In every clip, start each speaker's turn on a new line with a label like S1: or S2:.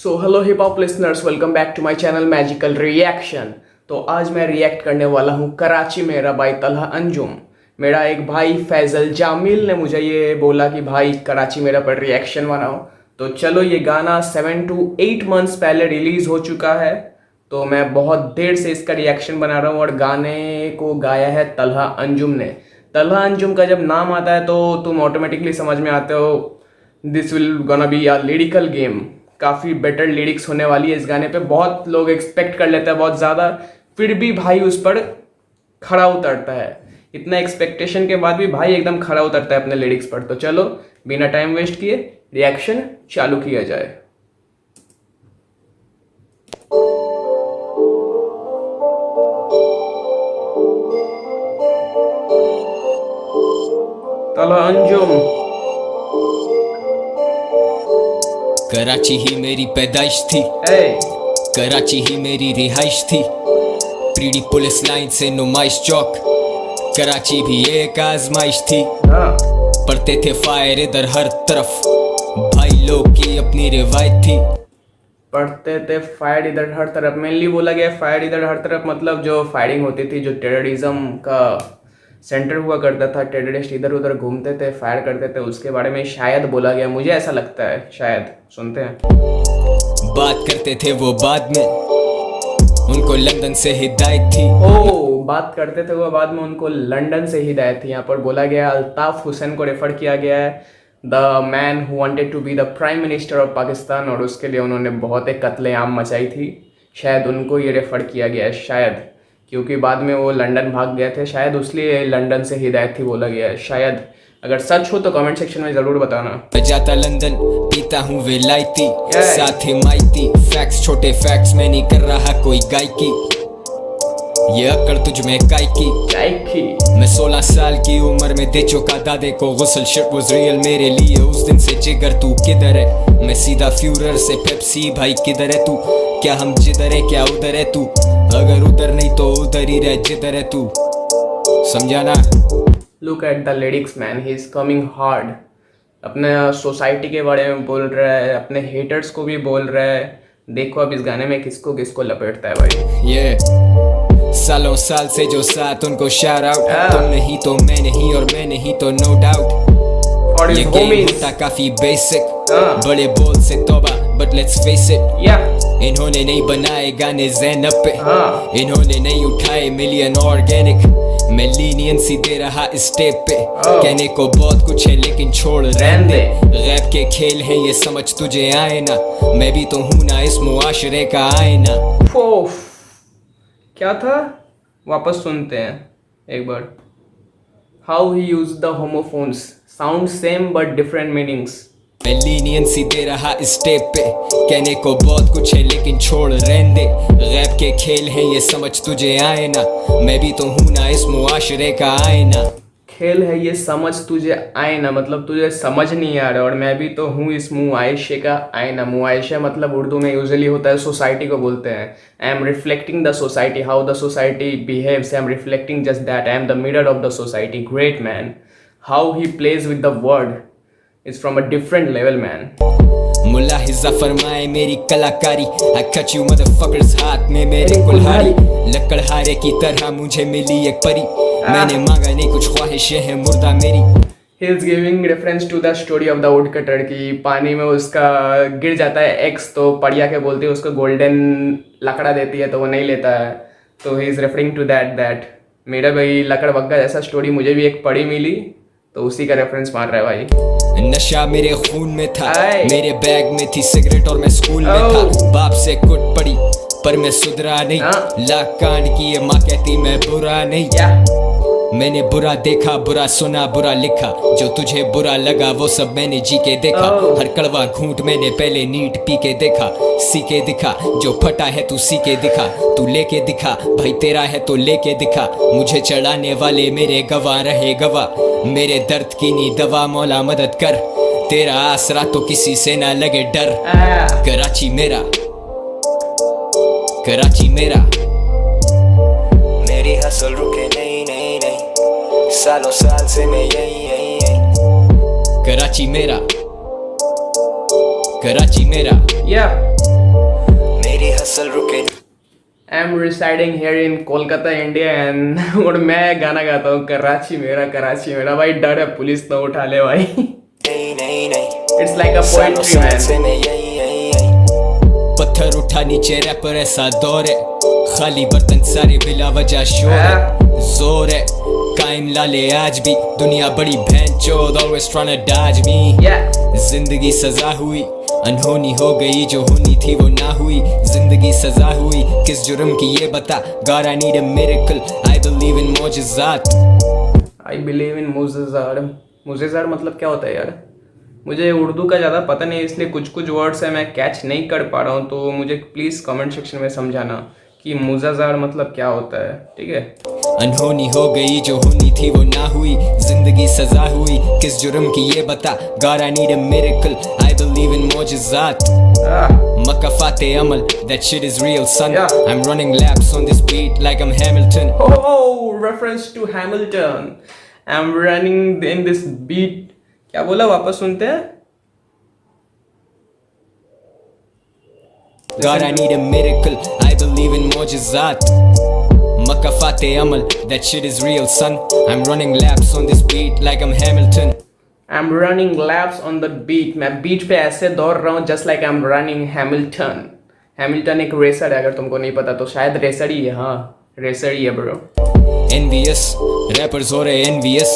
S1: So hello hip hop listeners, welcome back to my channel magical reaction. तो आज मैं react करने वाला हूँ कराची मेरा बाई तलहा अंजुम। मेरा एक भाई फैजल जामिल ने मुझे ये बोला कि भाई कराची मेरा पर रिएक्शन बनाओ। तो चलो, ये गाना 7 to 8 मंथ्स पहले रिलीज़ हो चुका है, तो मैं बहुत देर से इसका रिएक्शन बना रहा हूँ। और गाने को गाया है तलहा अंजुम ने। तलहा अंजुम का जब नाम आता है तो तुम ऑटोमेटिकली समझ में आते हो this will gonna be a lyrical game. काफ़ी बेटर लिरिक्स होने वाली है इस गाने पे। बहुत लोग एक्सपेक्ट कर लेते हैं बहुत ज़्यादा, फिर भी भाई उस पर खड़ा उतरता है। इतना एक्सपेक्टेशन के बाद भी भाई एकदम खड़ा उतरता है अपने लिरिक्स पर। तो चलो बिना टाइम वेस्ट किए रिएक्शन चालू किया जाए। तलहा अंजुम।
S2: कराची ही मेरी पैदाइश थी, कराची ही मेरी रिहाइश थी। प्रीडी पुलिस लाइन से नुमाइश चौक, कराची भी एक आजमाइश थी। पढ़ते थे फायर इधर हर तरफ, भाई लोग की अपनी रिवायत थी।
S1: पढ़ते थे फायर इधर हर तरफ, मेनली बोला गया फायर इधर हर तरफ, मतलब जो फायरिंग होती थी, जो टेररिज्म का सेंटर हुआ करता था, टेररिस्ट इधर उधर घूमते थे, फायर करते थे, उसके बारे में शायद बोला गया। मुझे ऐसा लगता है, शायद। सुनते हैं।
S2: बात करते थे वो बाद में, उनको लंदन से हिदायत थी।
S1: बात करते थे वो बाद में, उनको लंदन से हिदायत थी। यहाँ पर बोला गया अल्ताफ हुसैन को रेफर किया गया है, the man who wanted to be the prime minister of Pakistan, और उसके लिए उन्होंने बहुत एक कत्लेआम मचाई थी। शायद उनको ये रेफर किया गया है, शायद, क्योंकि बाद में वो लंदन भाग गए थे, शायद उसलिए लंदन से हिदायत थी बोला गया है, शायद। अगर सच हो तो कमेंट सेक्शन में ज़रूर बताना।
S2: मैं जाता लंदन, पीता हूँ विलायती, साथ ही माइती। फैक्ट्स छोटे फैक्ट्स, मैं नहीं कर रहा कोई गायकी, ये अक्कड़ तुझ में कायकी। मैं 16 साल की उम्र में दे चुका दादे को गुस्ल, शिट वाज रियल मेरे लिए उस दिन से। जिगर तू किधर है, मैं सीधा फ्यूरर से पेप्सी, भाई किधर है तू? क्या हम जिधर है क्या उधर है तू? अगर उधर नहीं तो उधर ही रह जिधर है तू, समझा ना?
S1: Look at the lyrics man, he is coming hard. अपने सोसाइटी के बारे में बोल रहा है, अपने हेटर्स को भी बोल रहा है। देखो अब इस गाने में किसको किसको लपेटता है भाई।
S2: ये सालों साल से जो साथ, उनको शाउट आउट। तुम नहीं तो मैं नहीं, और मैं नहीं तो नो डाउट। ये गेम होता काफी बेसिक, बड़े बोल से तौबा, बट लेट्स फेस इट। इन्होंने नहीं बनाए गाने ज़ैनब पे, इन्होंने नहीं उठाए मिलियन ऑर्गेनिक। मैं लीनियंसी दे रहा इस स्टेप पे, कहने को बहुत कुछ है लेकिन छोड़ रहने दे। गैब के खेल हैं ये, समझ तुझे आए ना, मैं भी तो हूँ ना इस मुआशरे का आईना।
S1: क्या था? वापस सुनते हैं एक बार। How he use the homophones, sound same but different meanings.
S2: मैं लीनियंसी दे रहा इस स्टेप पे, कहने को बहुत कुछ है लेकिन छोड़ रहने दे। गैब के खेल हैं ये, समझ तुझे आए ना, मैं भी तो हूँ ना इस मुआशरे का आईना।
S1: खेल है ये, समझ तुझे आईना, मतलब तुझे समझ नहीं आ रहा, और मैं भी तो हूँ इस मुआयशे का आईना। मुआयशा मतलब उर्दू में यूजुअली होता है, सोसाइटी को बोलते हैं। I am reflecting the society, how the society behaves, I am reflecting just that, I am the mirror of the society. Great man, how he plays with the word is from a different level man.
S2: मुल्ला हिज़्ज़ा फरमाए मेरी कलाकारी, I cut you motherfuckers, हाथ में मेरे कुल्हाड़ी। लकड़हारे की तरह मुझे मिली एक परी, मैंने मांगा नहीं कुछ, ख्वाहिशें हैं मुर्दा मेरी।
S1: He is giving reference to the story of the woodcutter की पानी में उसका गिर जाता है एक्स, तो पड़िया के बोलती है उसको गोल्डन लकड़ा देती है तो वो नहीं लेता है। तो he is referring to that मेरा भाई लकड़ बग्गा जैसा स्टोरी मुझे भी एक पड़ी मिली, तो उसी का रेफरेंस मार रहा है भाई।
S2: नशा मेरे खून में था, मेरे बैग में थी सिगरेट और मैं स्कूल में था। बाप से कुट पड़ी पर मैं सुधरा नहीं, लाख कांड किए माँ कहती मैं बुरा नहीं। मैंने बुरा देखा, बुरा सुना, बुरा लिखा, जो तुझे बुरा लगा वो सब मैंने जी के देखा। हर कड़वा घूंट मैंने पहले नीट पी के देखा, सी के दिखा, जो फटा है तू सी के दिखा, तू लेके दिखा, भाई तेरा है तो लेके दिखा। मुझे चढ़ाने वाले मेरे गवाह रहे गवाह, मेरे दर्द की नी दवा, मौला मदद कर, तेरा आसरा तो किसी से ना लगे डर। कराची मेरा, कराची मेरा, मेरी हसल रुके नहीं नहीं नहीं, सालों साल से मैं यही यही यही। कराची मेरा, कराची मेरा,
S1: yeah
S2: मेरी हसल रुके
S1: I am residing here in Kolkata India and और मैं गाना गाता हूँ कराची मेरा भाई डर है पुलिस तो उठा ले भाई
S2: नहीं नहीं नहीं
S1: it's like a poetry man
S2: पत्थर उठा नीचे रैपर ऐसा दौर है खाली बर्तन सारे बिला वजह शोर है जोर है कायम लाले आज भी दुनिया बड़ी भैन चोद always trying to dodge me जिंदगी सजा हुई अनहोनी हो गई जो होनी थी वो ना हुई जिंदगी सजा हुई किस जुर्म की ये बता God I need a miracle I believe in मोजज़ात
S1: आई बिलीव इन मुजेज़ार मतलब क्या होता है यार मुझे उर्दू का ज़्यादा पता नहीं इसलिए कुछ वर्ड्स है मैं कैच नहीं कर पा रहा हूँ तो मुझे प्लीज़ कमेंट सेक्शन में समझाना कि मुजेज़ार मतलब क्या होता है ठीक है
S2: अनहोनी हो गई जो होनी थी वो ना हुई जिंदगी सजा हुई किस जुर्म की ये बता God I need a miracle I believe in मोजज़ात मक्का फाते अमल that shit is real son I'm running laps on this beat like I'm Hamilton
S1: Oh reference to Hamilton I'm running in this beat क्या बोला वापस सुनते हैं
S2: God I need a miracle I believe in मोजज़ात मक्का फाते अमल that shit is real son I'm running laps on this beat like I'm Hamilton
S1: I'm running laps on the beat मैं बीट पे ऐसे दौड़ रहा हूँ just like I'm running Hamilton एक रेसर है अगर तुमको नहीं पता तो शायद रेसर ही है हाँ रेसर ही है ब्रो
S2: envious rappers हो रहे envious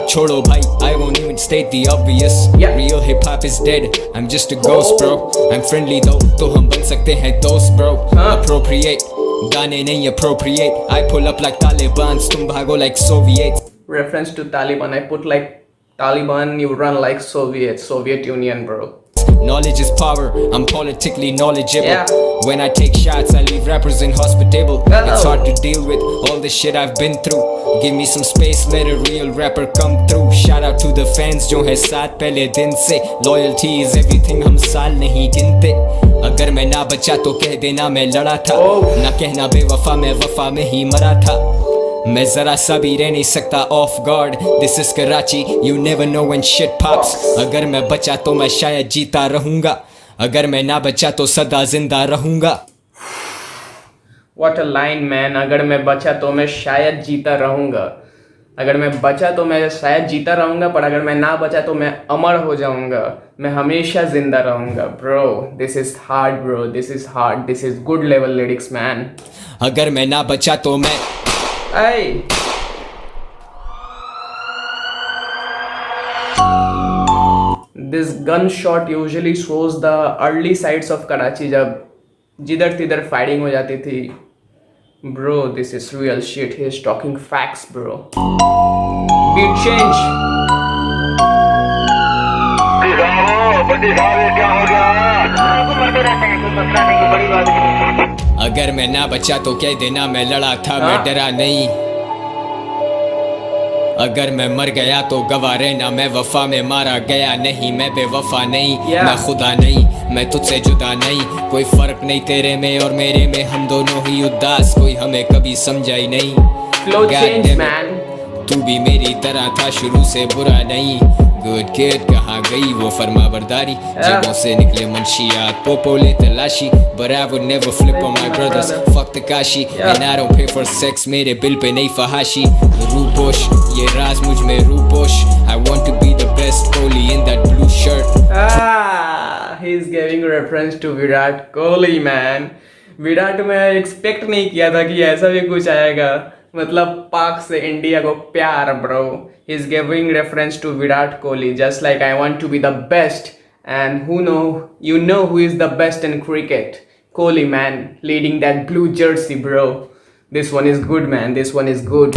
S2: छोड़ो भाई I won't even state the obvious real hip hop is dead I'm just a ghost bro I'm friendly though तो हम बन सकते हैं दोस्त bro appropriate गाने नहीं appropriate I pull up like Talibans तुम भागो like Soviets
S1: reference to Taliban I put like Taliban you run like Soviet Union bro
S2: knowledge is power I'm politically knowledgeable when I take shots I leave rappers inhospitable it's hard to deal with all the shit I've been through give me some space let a real rapper come through shout out to the fans जो है साथ पहले दिन से loyalty is everything हम साल नहीं गिनते अगर मैं ना बचा तो कह देना मैं लड़ा था ना कहना बेवफा मैं वफा में ही मरा था मैं जरा सा भी रह नहीं सकता of guard this is Karachi you never know when shit pops अगर मैं बचा तो मैं शायद जीता रहूंगा अगर मैं ना बचा तो सदा जिंदा रहूंगा
S1: व्हाट अ लाइन मैन अगर मैं बचा तो मैं शायद जीता रहूंगा अगर मैं बचा तो मैं शायद जीता रहूंगा पर अगर मैं ना बचा तो मैं अमर हो जाऊंगा मैं हमेशा जिंदा रहूंगा bro this is hard this is good level lyrics man
S2: अगर मैं ना बचा तो मैं
S1: Hey. This gunshot usually shows the early sides of Karachi जब जिधर तिधर फायरिंग हो जाती थी Bro, this is real shit. He is talking facts, bro. Beat change.
S2: अगर मैं ना बचा तो कह देना मैं लड़ा था मैं डरा नहीं अगर मैं मर गया तो गवाह रहना मैं वफा में मारा गया नहीं मैं बेवफा नहीं मैं खुदा नहीं मैं तुझसे जुदा नहीं कोई फर्क नहीं तेरे में और मेरे में हम दोनों ही उदास कोई हमें कभी समझा ही नहीं
S1: Flow change, man.
S2: तू भी मेरी तरह था शुरू से बुरा नहीं गुड किड कहाँ गई वो फरमा बरदारी जेबों से निकले मुंशियात पोपो ले तलाशी but I would never flip on my brothers fuck Takashi and I don't pay for sex मेरे बिल पे नहीं फहाशी रूपोश ये राज मुझ में Ruposh I want to be the best Kohli in that blue shirt
S1: He is giving reference to Virat Kohli, man. Virat में expect नहीं किया था कि ऐसा भी कुछ आएगा मतलब पाक से इंडिया को प्यार bro he is giving reference to Virat Kohli just like I want to be the best and you know who is the best in cricket Kohli man leading that blue jersey bro this one is good man this one is good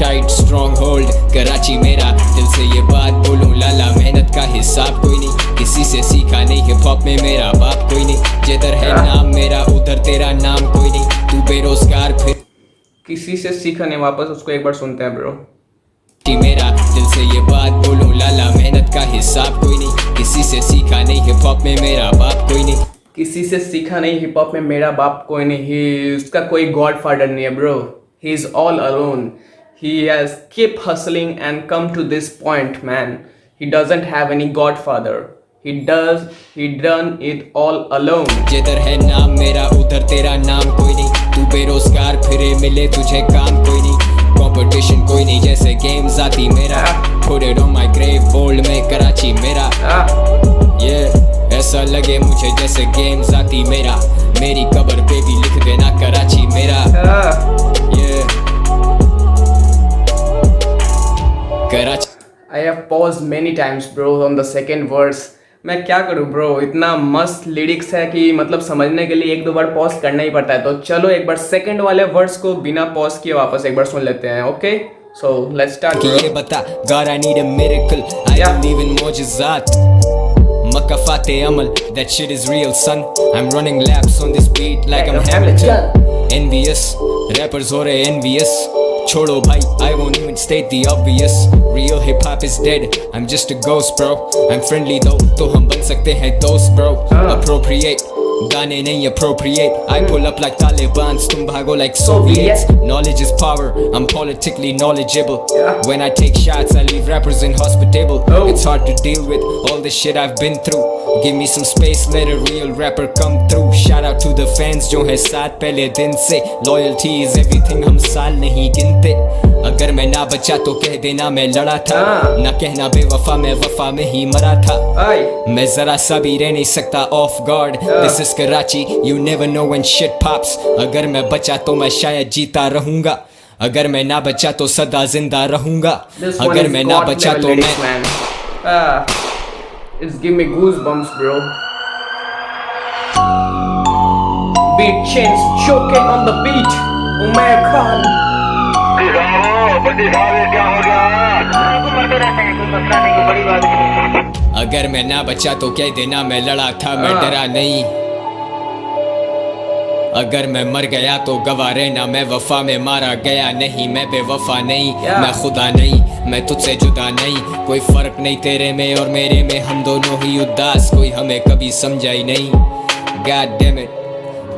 S2: tight strong hold Karachi मेरा दिल से ये बात बोलूं लाला मेहनत का हिसाब कोई नहीं किसी से सीखा नहीं हिप हॉप में मेरा बाप कोई नहीं जिधर है नाम मेरा उधर तेरा नाम कोई नहीं तू बेरोजगार फिर
S1: किसी से सीखा नहीं वापस उसको एक बार सुनते हैं ब्रो
S2: मेरा दिल से ये बात बोलूं लाला मेहनत का हिसाब कोई नहीं किसी से सीखा नहीं हिप हॉप में मेरा बाप कोई नहीं
S1: किसी से सीखा नहीं हिप हॉप में मेरा बाप कोई नहीं उसका कोई गॉड फादर नहीं है bro he is all alone he has kept hustling and come to this point man he doesn't have any godfather he done it all alone.
S2: जिधर है नाम मेरा उधर तेरा नाम कोई नहीं, तू बेरोजगार फिरे मिले तुझे काम कोई नहीं, कंपटीशन कोई नहीं जैसे गेम्स आती मेरा, put it on my grave bold में कराची मेरा, yeah ऐसा लगे मुझे जैसे गेम्स आती मेरा, मेरी कब्र पे भी लिख देना कराची मेरा, yeah Karachi.
S1: I have paused many times bro on the second verse. मैं क्या करूँ ब्रो, इतना मस्त लिरिक्स है कि मतलब समझने के लिए एक दो बार पॉज करना ही पड़ता है। तो चलो एक बार सेकंड वाले वर्ड्स को बिना पॉज किए वापस एक बार सुन लेते हैं। Okay so let's start.
S2: ये बता God I need a miracle, I believe in मोजज़ात, मकाफ़ाते Amal, that shit is real son, I'm running laps on this beat like I'm Hamilton, envious rappers हो रहे envious, छोड़ो भाई I won't even state the obvious, real hip hop is dead, I'm just a ghost bro, I'm friendly though तो हम बन सकते हैं दोस्त bro, appropriate गाने नहीं appropriate, I pull up like Talibans, तुम भागो like Soviets, knowledge is power, I'm politically knowledgeable, when I take shots I leave rappers inhospitable, it's hard to deal with all the shit I've been through, give me some space let a real rapper come through, shout out to the fans जो है साथ पहले दिन से, loyalty is everything हम साल नहीं गिनते, अगर मैं ना बचा तो कह देना मैं लड़ा था, ना कहना बेवफा मैं वफा में ही मरा था, मैं जरा सा भी रह नहीं सकता off guard, this is Karachi, you never know when shit pops, अगर मैं बचा तो मैं शायद जीता रहूंगा, अगर मैं ना बचा तो सदा जिंदा रहूंगा, अगर मैं ना बचा तो मैं
S1: It's give me goosebumps bro. Beat chains choking on the beat. Umair Khan.
S2: अगर मैं ना बचा तो कह देना मैं लड़ा था मैं डरा नहीं, अगर मैं मर गया तो गवा रहना मैं वफा में मारा गया नहीं, मैं बेवफा नहीं मैं खुदा नहीं, मैं तुझसे जुदा नहीं, कोई फर्क नहीं तेरे में और मेरे में, हम दोनों ही उदास, कोई हमें कभी समझा ही नहीं, God damn it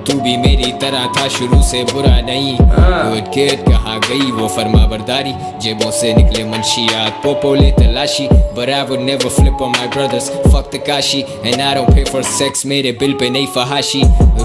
S2: तू भी मेरी तरह था शुरू से बुरा नहीं, गुड किड कहाँ गई वो फरमा बरदारी, जेबों से निकले मंशियात पोपो ले तलाशी, but I would never flip on my brothers, fuck the Kashi and I don't pay for sex, मेरे बिल पे नहीं फहाशी,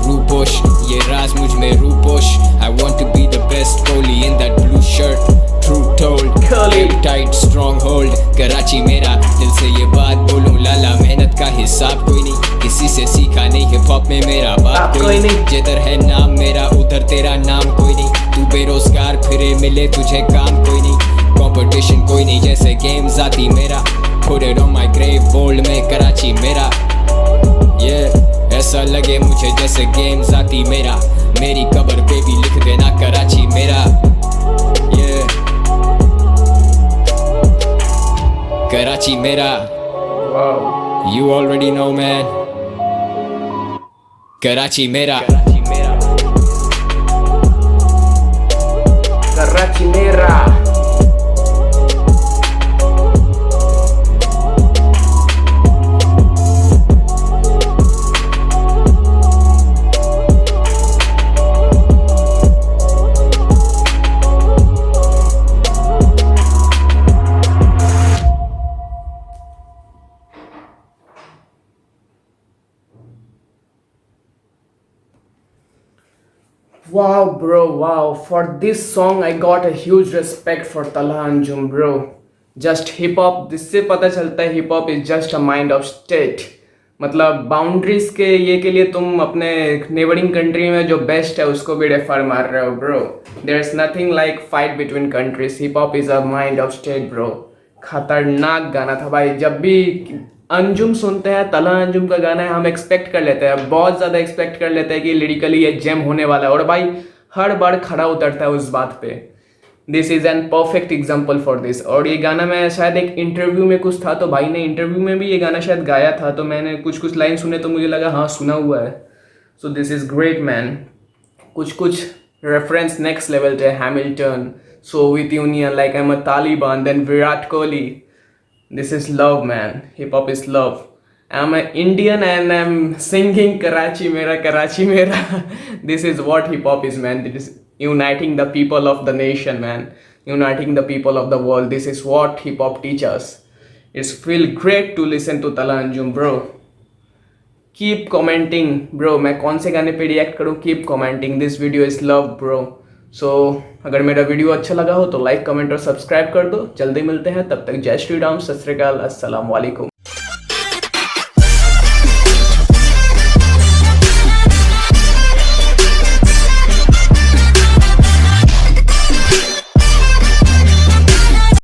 S2: रूपोश ये राज मुझ में Ruposh, I want to be the best goalie in that blue shirt, true told keep tight strong hold, Karachi मेरा दिल से ये बात बोलूं लाला, मेहनत का हिसाब कोई नहीं, किसी से सीखा नहीं हिप हॉप में मेरा बाप कोई नहीं, जिधर है नाम मेरा उधर तेरा नाम कोई नहीं, तू बेरोजगार फिरे मिले तुझे काम कोई नहीं, कंपटीशन कोई नहीं जैसे गेम्स आती मेरा, put it on my grave bold में कराची मेरा, yeah ऐसा लगे मुझे जैसे गेम्स आती मेरा, मेरी कब्र पे भी लिख देना कराची मेरा, yeah कराची मेरा, you already know man, Karachi मेरा,
S1: Karachi Mera. Wow bro, wow, for this song I got a huge respect for Talha Anjum bro. Just hip hop, जिससे पता चलता है hip hop is just a mind of state. मतलब boundaries के ये के लिए तुम अपने नेबरिंग कंट्री में जो बेस्ट है उसको भी रेफर मार रहे हो bro. There is nothing like fight between countries. Hip hop is a mind of state bro. खतरनाक गाना था भाई. जब भी अंजुम सुनते हैं, तलहा अंजुम का गाना है, हम एक्सपेक्ट कर लेते हैं, बहुत ज़्यादा एक्सपेक्ट कर लेते हैं कि लिरिकली ये जेम होने वाला है, और भाई हर बार खड़ा उतरता है उस बात पे. This is an perfect example for this. और ये गाना मैं शायद एक इंटरव्यू में कुछ था तो भाई ने इंटरव्यू में भी ये गाना शायद गाया था, तो मैंने कुछ लाइन सुने तो मुझे लगा हाँ सुना हुआ है. So this is great man. कुछ रेफरेंस नेक्स्ट लेवल थे. Hamilton, Soviet Union, like I am a Taliban, then Virat Kohli. This is love man. Hip hop is love. I'm an Indian and I'm singing Karachi Mera. This is what hip hop is man. This is uniting the people of the nation man. Uniting the people of the world. This is what hip hop teaches. It's feel great to listen to Talha Anjum bro. Keep commenting bro. मैं कौन से गाने पे react करूँ? Keep commenting. This video is love bro. So अगर मेरा video अच्छा लगा हो तो लाइक कमेंट और सब्सक्राइब कर दो. जल्दी मिलते हैं, तब तक जय श्री राम, सत श्री अकाल, अस्सलाम वालेकुम.